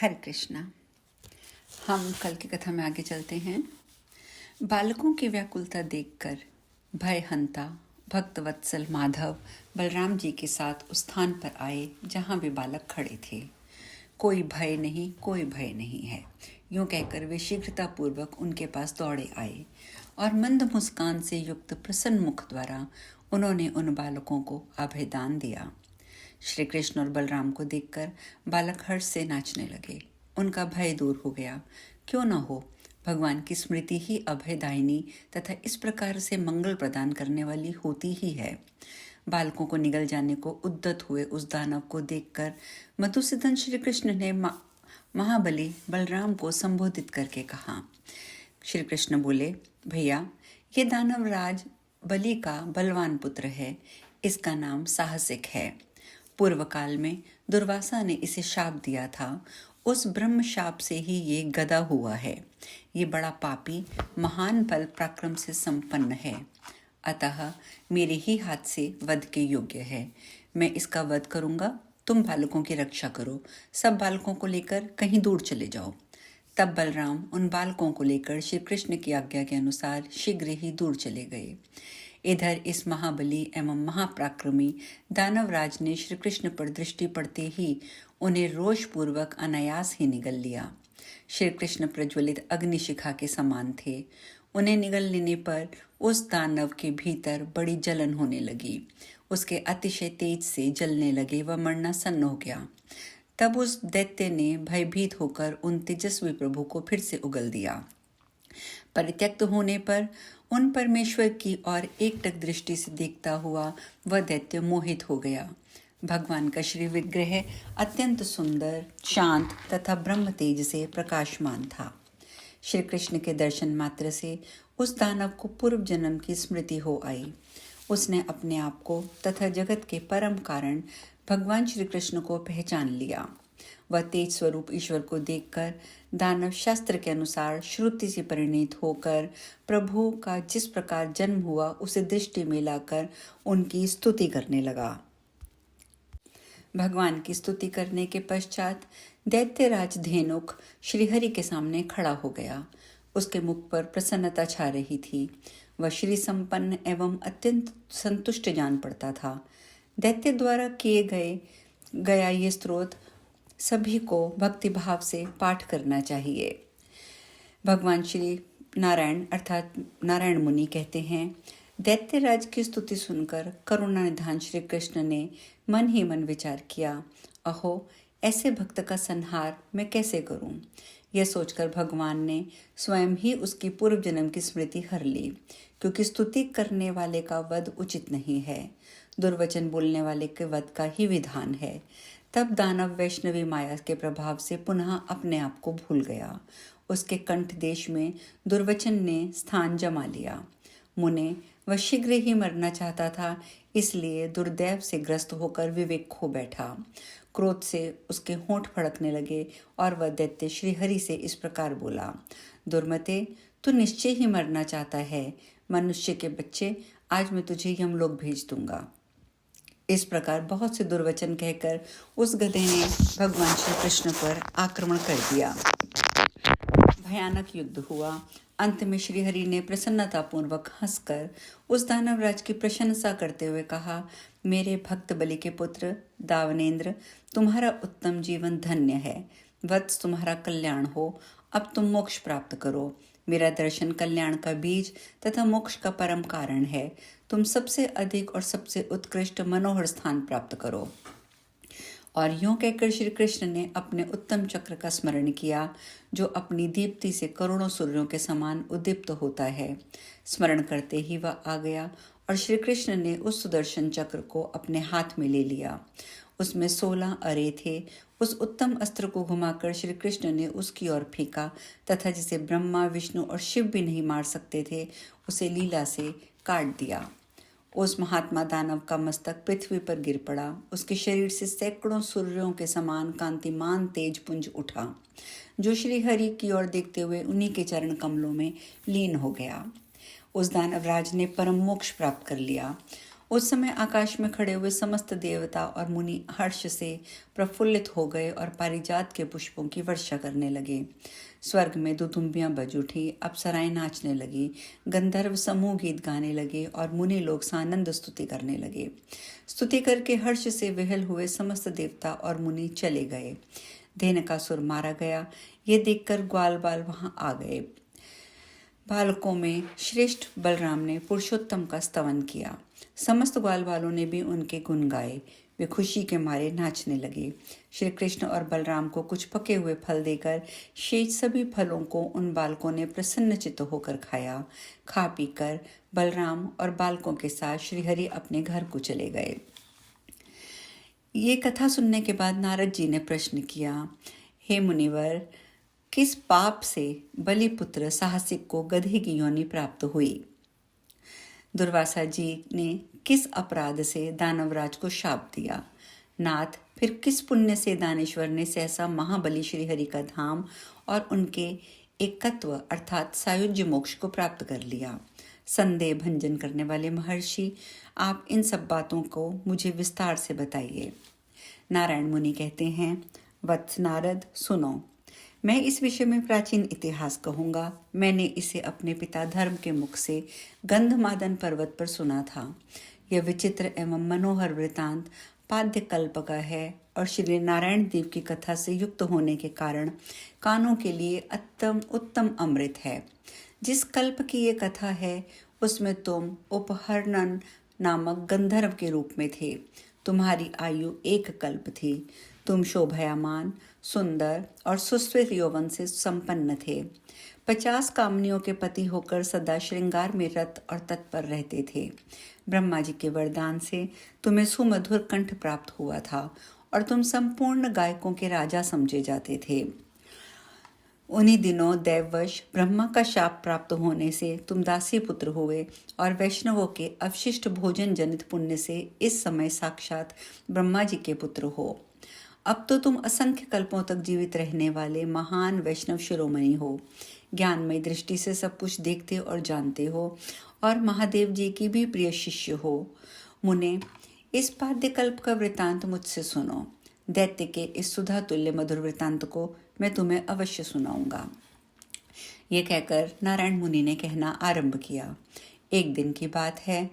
हरे कृष्णा। हम कल की कथा में आगे चलते हैं। बालकों की व्याकुलता देखकर भयहंता भक्तवत्सल माधव बलराम जी के साथ उस स्थान पर आए जहां वे बालक खड़े थे। कोई भय नहीं, कोई भय नहीं है, यूं कहकर वे शीघ्रतापूर्वक उनके पास दौड़े आए और मंद मुस्कान से युक्त प्रसन्न मुख द्वारा उन्होंने उन बालकों को अभयदान दिया। श्री कृष्ण और बलराम को देखकर बालक हर्ष से नाचने लगे। उनका भय दूर हो गया। क्यों न हो, भगवान की स्मृति ही अभयदायिनी तथा इस प्रकार से मंगल प्रदान करने वाली होती ही है। बालकों को निगल जाने को उद्यत हुए उस दानव को देखकर मधुसूदन श्री कृष्ण ने महाबली बलराम को संबोधित करके कहा। श्री कृष्ण बोले, भैया, ये दानव राज बलि का बलवान पुत्र है। इसका नाम साहसिक है। पूर्व काल में दुर्वासा ने इसे शाप दिया था। उस ब्रह्म शाप से ही ये गदा हुआ है। ये बड़ा पापी महान बल पराक्रम से संपन्न है, अतः मेरे ही हाथ से वध के योग्य है। मैं इसका वध करूंगा। तुम बालकों की रक्षा करो। सब बालकों को लेकर कहीं दूर चले जाओ। तब बलराम उन बालकों को लेकर श्री कृष्ण की आज्ञा के अनुसार शीघ्र ही दूर चले गए। इधर इस महाबली एवं महापराक्रमी दानवराज ने श्री कृष्ण पर दृष्टि पड़ते ही उन्हें रोषपूर्वक अनायास ही निगल लिया। श्री कृष्ण प्रज्वलित अग्निशिखा के समान थे। उन्हें निगल लेने पर उस दानव के भीतर बड़ी जलन होने लगी। उसके अतिशय तेज से जलने लगे व मरणासन्न हो गया। तब उस दैत्य ने भयभीत होकर उन तेजस्वी प्रभु को फिर से उगल दिया। परित्यक्त होने पर उन परमेश्वर की और एकटक दृष्टि से देखता हुआ वह दैत्य मोहित हो गया। भगवान का श्री विग्रह अत्यंत सुंदर, शांत तथा ब्रह्म तेज से प्रकाशमान था। श्री कृष्ण के दर्शन मात्र से उस दानव को पूर्व जन्म की स्मृति हो आई। उसने अपने आप को तथा जगत के परम कारण भगवान श्री कृष्ण को पहचान लिया। वह तेज स्वरूप ईश्वर को देखकर दानव शास्त्र के अनुसार श्रुति से परिणीत होकर प्रभु का जिस प्रकार जन्म हुआ उसे दृष्टि में लाकर उनकी स्तुति करने लगा। भगवान की स्तुति करने के पश्चात दैत्यराज धेनुक श्रीहरि के सामने खड़ा हो गया। उसके मुख पर प्रसन्नता छा रही थी। वह श्री संपन्न एवं अत्यंत संतुष्ट जान पड़ता था। दैत्य द्वारा किए गया ये स्तोत्र सभी को भक्ति भाव से पाठ करना चाहिए। भगवान श्री नारायण अर्थात नारायण मुनि कहते हैं, दैत्यराज की स्तुति सुनकर करुणानिधान श्री कृष्ण ने मन ही मन विचार किया, अहो, ऐसे भक्त का संहार मैं कैसे करूं? यह सोचकर भगवान ने स्वयं ही उसकी पूर्व जन्म की स्मृति हर ली, क्योंकि स्तुति करने वाले का वध उचित नहीं है। दुर्वचन बोलने वाले के वध का ही विधान है। तब दानव वैष्णवी माया के प्रभाव से पुनः अपने आप को भूल गया। उसके कंठ देश में दुर्वचन ने स्थान जमा लिया। मुने, वह शीघ्र ही मरना चाहता था, इसलिए दुर्दैव से ग्रस्त होकर विवेक खो बैठा। क्रोध से उसके होंठ फड़कने लगे और वह दैत्य श्रीहरि से इस प्रकार बोला, दुर्मते, तू निश्चय ही मरना चाहता है। मनुष्य के बच्चे, आज मैं तुझे यमलोक भेज दूंगा। इस प्रकार बहुत से दुर्वचन कहकर उस गधे ने भगवान श्री कृष्ण पर आक्रमण कर दिया। भयानक युद्ध हुआ। अंत में श्रीहरि ने प्रसन्नतापूर्वक हंसकर उस दानवराज की प्रशंसा करते हुए कहा, मेरे भक्त बलि के पुत्र दावनेन्द्र, तुम्हारा उत्तम जीवन धन्य है। वत्स, तुम्हारा कल्याण हो। अब तुम मोक्ष प्राप्त करो। मेरा दर्शन कल्याण का बीज तथा मोक्ष का परम कारण है। तुम सबसे अधिक और सबसे उत्कृष्ट मनोहर स्थान प्राप्त करो। और यूं कहकर श्री कृष्ण ने अपने उत्तम चक्र का स्मरण किया, जो अपनी दीप्ति से करोड़ों सूर्यों के समान उद्दीप्त होता है। स्मरण करते ही वह आ गया और श्री कृष्ण ने उस सुदर्शन चक्र को अपने हाथ में ले लिया। उसमें 16 अरे थे। उस उत्तम अस्त्र को घुमाकर श्री कृष्ण ने उसकी ओर फेंका तथा जिसे ब्रह्मा, विष्णु और शिव भी नहीं मार सकते थे, उसे लीला से काट दिया। उस महात्मा दानव का मस्तक पृथ्वी पर गिर पड़ा। उसके शरीर से सैकड़ों सूर्यों के समान कांतिमान तेज पुंज उठा, जो श्री हरि की ओर देखते हुए उन्हीं के चरण कमलों में लीन हो गया। उस दानवराज ने परम मोक्ष प्राप्त कर लिया। उस समय आकाश में खड़े हुए समस्त देवता और मुनि हर्ष से प्रफुल्लित हो गए और पारिजात के पुष्पों की वर्षा करने लगे। स्वर्ग में दुदुम्बियां बज उठी, अप्सराएं नाचने लगी, गंधर्व समूह गीत गाने लगे और मुनि लोग सानंद स्तुति करने लगे। स्तुति करके हर्ष से विहल हुए समस्त देवता और मुनि चले गए। धेनुकासुर मारा गया, ये देखकर ग्वाल बाल वहां आ गए। बालकों में श्रेष्ठ बलराम ने पुरुषोत्तम का स्तवन किया। समस्त ग्वाल बालों ने भी उनके गुण गाए। वे खुशी के मारे नाचने लगे। श्री कृष्ण और बलराम को कुछ पके हुए फल देकर शेष सभी फलों को उन बालकों ने प्रसन्नचित्त होकर खाया। खा पीकर बलराम और बालकों के साथ श्रीहरि अपने घर को चले गए। ये कथा सुनने के बाद नारद जी ने प्रश्न किया, हे मुनिवर, किस पाप से बलिपुत्र साहसिक को गधे की योनि प्राप्त हुई? दुर्वासा जी ने किस अपराध से दानवराज को शाप दिया? नाथ, फिर किस पुण्य से दानेश्वर ने सहसा महाबली श्रीहरि का धाम और उनके एकत्व अर्थात सायुज्य मोक्ष को प्राप्त कर लिया? संदेह भंजन करने वाले महर्षि, आप इन सब बातों को मुझे विस्तार से बताइए। नारायण मुनि कहते हैं, वत्स नारद, सुनो, मैं इस विषय में प्राचीन इतिहास कहूँगा। मैंने इसे अपने पिता धर्म के मुख से गंधमादन पर्वत पर सुना था। यह विचित्र एवं मनोहर वृतांत पाद्य कल्प का है और श्री नारायण देव की कथा से युक्त होने के कारण कानों के लिए उत्तम अमृत है। जिस कल्प की ये कथा है उसमें तुम उपहरणन नामक गंधर्व के रूप में थे। तुम्हारी आयु 1 कल्प थी। तुम शोभायमान, सुंदर और सुस्वेत यौवन से संपन्न थे। 50 कामनियों के पति होकर सदा श्रृंगार में रत और तत्पर रहते थे। ब्रह्मा जी के वरदान से तुम्हें सुमधुर कंठ प्राप्त हुआ था और तुम संपूर्ण गायकों के राजा समझे जाते थे। उन्हीं दिनों दैववश ब्रह्मा का शाप प्राप्त होने से तुम दासी पुत्र हुए और वैष्णवों के अवशिष्ट भोजन जनित पुण्य से इस समय साक्षात ब्रह्मा जी के पुत्र हो। अब तो तुम असंख्य कल्पों तक जीवित रहने वाले महान वैष्णव शिरोमणि हो। ज्ञानमय दृष्टि से सब कुछ देखते और जानते हो और महादेव जी की भी प्रिय शिष्य हो। मुने, इस पाद्य कल्प का वृतांत मुझसे सुनो। दैत्य के इस सुधा तुल्य मधुर वृतांत को मैं तुम्हें अवश्य सुनाऊंगा। ये कहकर नारायण मुनि ने कहना आरंभ किया। एक दिन की बात है।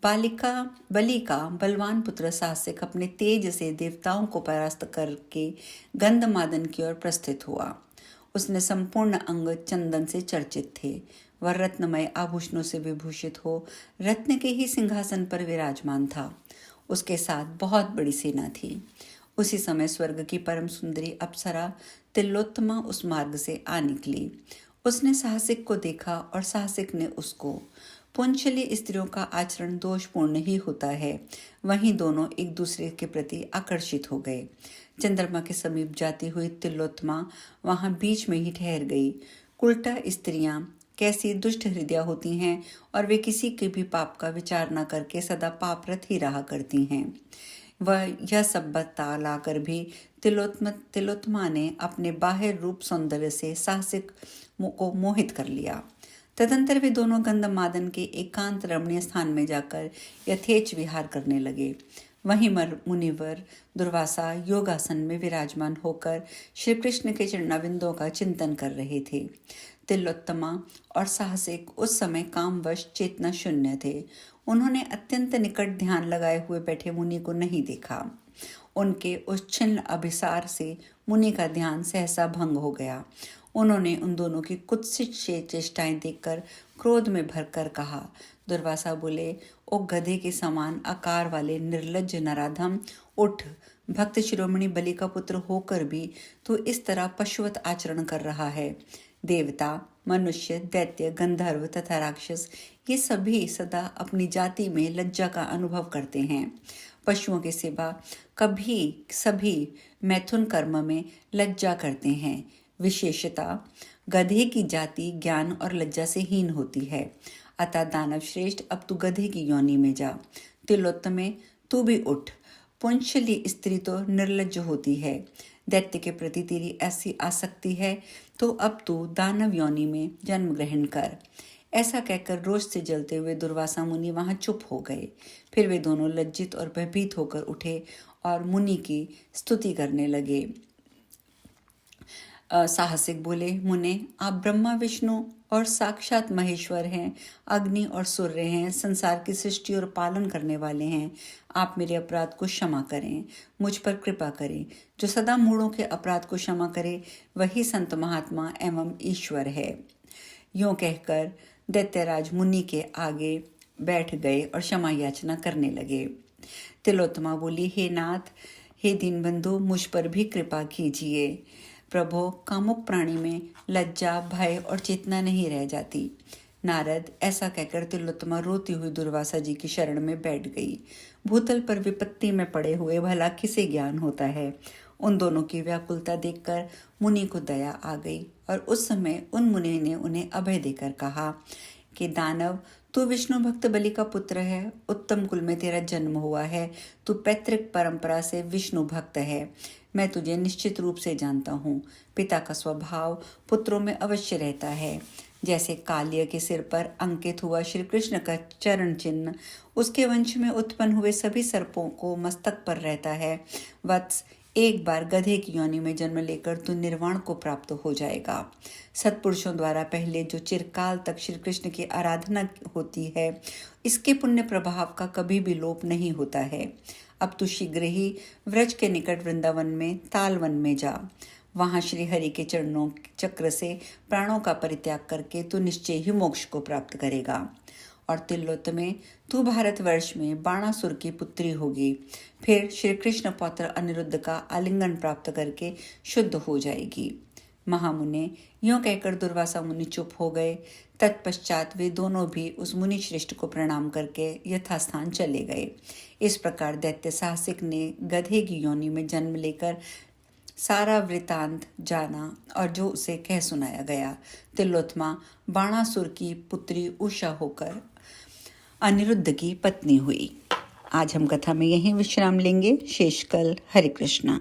बलि का बलवान पुत्र साहसिक अपने तेज से देवताओं को परास्त करके गंधमादन की ओर प्रस्थित हुआ। उसने संपूर्ण अंग चंदन से चर्चित थे। वह रत्नमय आभूषणों से विभूषित हो रत्न के ही सिंहासन पर विराजमान था। उसके साथ बहुत बड़ी सेना थी। उसी समय स्वर्ग की परम सुंदरी अप्सरा तिलोत्तमा उस मार्ग से आ निकली। उसने साहसिक को देखा और साहसिक ने उसको। पुंछली स्त्रियों का आचरण दोषपूर्ण ही होता है। वहीं दोनों एक दूसरे के प्रति आकर्षित हो गए। चंद्रमा के समीप जाती हुई तिलोत्तमा वहां बीच में ही ठहर गई। उल्टा स्त्रियां कैसी दुष्ट हृदय होती हैं और वे किसी के भी पाप का विचार न करके सदा पापरत ही रहा करती हैं। वह यह सब बता लाकर भी तिलोत्तमा ने अपने बाह्य रूप सौंदर्य से साहसिक को मोहित कर लिया। तदंतर वे दोनों गंधमादन के एकांत रमणीय स्थान में जाकर यथेच विहार करने लगे। वहीं मुनिवर दुर्वासा योगासन में विराजमान होकर श्री कृष्ण के चरणाविंदों का चिंतन कर रहे थे। तिलोत्तमा और साहसिक उस समय कामवश चेतना शून्य थे। उन्होंने अत्यंत निकट ध्यान लगाए हुए बैठे मुनि को नहीं देखा। उनके उस छिन्न अभिसार से मुनि का ध्यान सहसा भंग हो गया। उन्होंने उन दोनों की कुत्सित चेष्टाएं देखकर क्रोध में भरकर कहा। दुर्वासा बोले, ओ गधे के समान आकार वाले निर्लज्ज नराधम, उठ। भक्त शिरोमणि बलि का पुत्र होकर भी तू इस तरह पशुवत आचरण कर रहा है। देवता, मनुष्य, दैत्य, गंधर्व तथा राक्षस ये सभी सदा अपनी जाति में लज्जा का अनुभव करते हैं। पशुओं के सिवा कभी सभी मैथुन कर्म में लज्जा करते हैं। विशेषता गधे की जाति ज्ञान और लज्जा से हीन होती है। अतः दानव श्रेष्ठ, अब तू गधे की योनि में जा। तिलोत्तमे, तू भी उठ। पुंछली स्त्री तो निर्लज्ज होती है। दैत्य के प्रति तेरी ऐसी आसक्ति है तो अब तू दानव योनि में जन्म ग्रहण कर। ऐसा कहकर रोष से जलते हुए दुर्वासा मुनि वहां चुप हो गए। फिर वे दोनों लज्जित और भयभीत होकर उठे और मुनि की स्तुति करने लगे। साहसिक बोले, मुने, आप ब्रह्मा विष्णु और साक्षात महेश्वर हैं, अग्नि और सूर्य हैं, संसार की सृष्टि और पालन करने वाले हैं। आप मेरे अपराध को क्षमा करें, मुझ पर कृपा करें। जो सदा मूढ़ों के अपराध को क्षमा करे वही संत महात्मा एवं ईश्वर है। यूं कहकर दैत्यराज मुनि के आगे बैठ गए और क्षमा याचना करने लगे। तिलोत्तमा बोली, हे नाथ, हे दीनबंधु, मुझ पर भी कृपा कीजिए। प्रभो, कामुक प्राणी में लज्जा, भय और चेतना नहीं रह जाती। नारद ऐसा कहकर तिलोत्तमा रोती हुई दुर्वासा जी की शरण में बैठ गई। भूतल पर विपत्ति में पड़े हुए भला किसे ज्ञान होता है। उन दोनों की व्याकुलता देखकर मुनि को दया आ गई और उस समय उन मुनि ने उन्हें अभय देकर कहा कि दानव, तू विष्णु भक्त बलि का पुत्र है, उत्तम कुल में तेरा जन्म हुआ है, तू पैतृक परंपरा से विष्णु भक्त है। मैं तुझे निश्चित रूप से जानता हूँ। पिता का स्वभाव पुत्रों में अवश्य रहता है। जैसे कालिया के सिर पर अंकित हुआ श्री कृष्ण का चरण चिन्ह उसके वंश में उत्पन्न हुए सभी सर्पों को मस्तक पर रहता है, वत्स, एक बार गधे की योनि में जन्म लेकर तू निर्वाण को प्राप्त हो जाएगा। सत्पुरुषों द्वारा पहले जो चिरकाल तक श्री कृष्ण की आराधना होती है, इसके पुण्य प्रभाव का कभी भी लोप नहीं होता है। अब तू शीघ्र ही व्रज के निकट वृंदावन में तालवन में जा। वहां श्री हरि के चरणों चक्र से प्राणों का परित्याग करके तू निश्चय ही मोक्ष को प्राप्त करेगा। और तिलोत्तमे, तू भारतवर्ष में बाणासुर की पुत्री होगी। फिर श्री कृष्ण पौत्र अनिरुद्ध का आलिंगन प्राप्त करके शुद्ध हो जाएगी। महामुने, यूं कहकर दुर्वासा मुनि चुप हो गए। तत्पश्चात वे दोनों भी उस मुनि श्रेष्ठ को प्रणाम करके यथास्थान चले गए। इस प्रकार दैत्य साहसिक ने गधे की योनि में जन्म लेकर सारा वृतांत जाना और जो उसे कह सुनाया गया। तिलोत्तमा बाणासुर की पुत्री उषा होकर अनिरुद्ध की पत्नी हुई। आज हम कथा में यहीं विश्राम लेंगे। शेष कल। हरे कृष्णा।